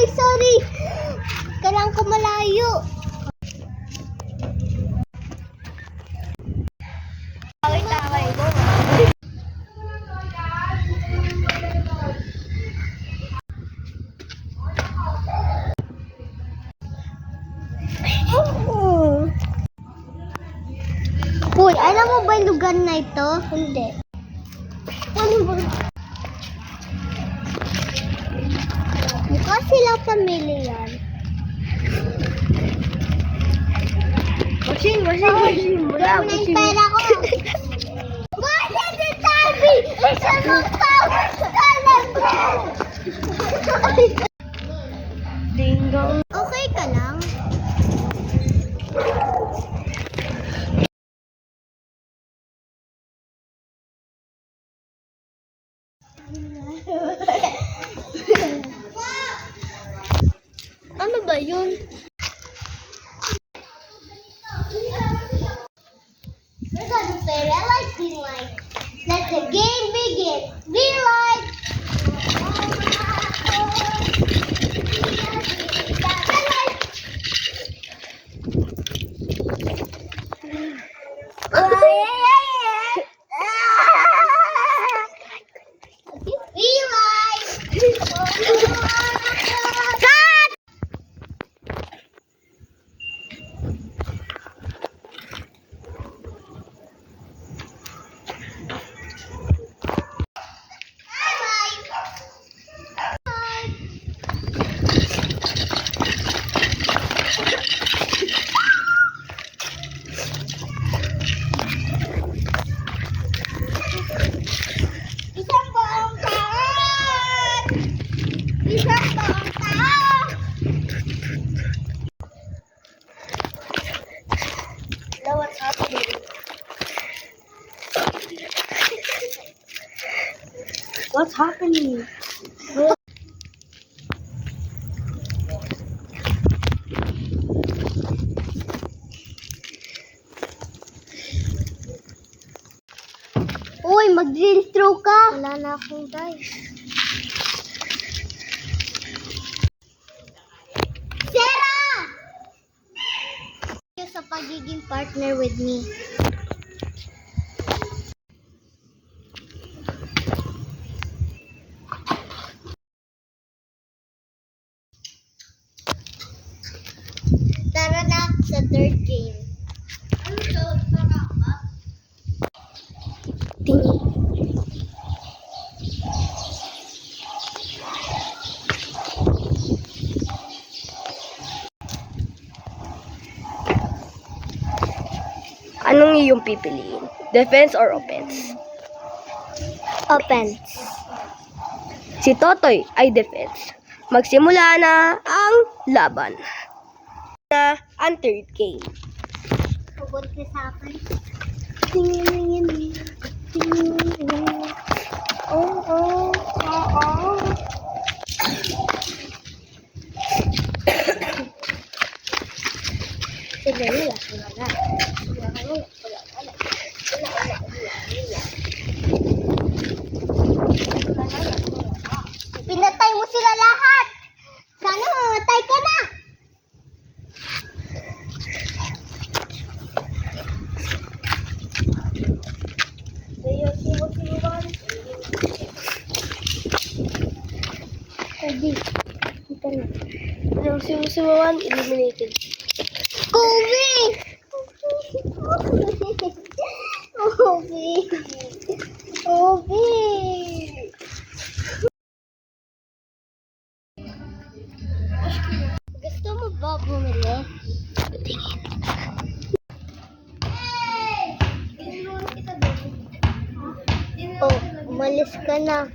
Sorry. Kailangan ko malayo. Away mo. Uy, alam mo ba yung lugar na ito? Hindi. Ano ba? Mukha sila familiar. Machine. Wala mo na yung pera ko. Wala si Tabi! Isa mag-power talaga! Dingdong. Okay ka lang? Ano ba yun? We're gonna play red light, green light. Let the game begin. Green light. Green light. Cut! Isang buong taon! Isang buong taon! Now what's happening? What's happening? Uy, mag-drill through ka. Wala na akong dice. Sarah! Thank you sa pagiging partner with me. Tara na sa third game. Ano to? Tara ba? Tingin. Anong iyong pipiliin? Defense or offense? Offense. Si Totoy ay defense. Magsimula na ang laban. Na ang third game. Pagod ka sa akin. Tingin. Oo. Sige, wala. Pinatay mo sila lahat. Sana mamatay ka na. Pwede. Ito na. Yung simusimuan, eliminated. Kobe! Kobe! Gusto mo ba bumili? Tingin. Oh, umalis ka na.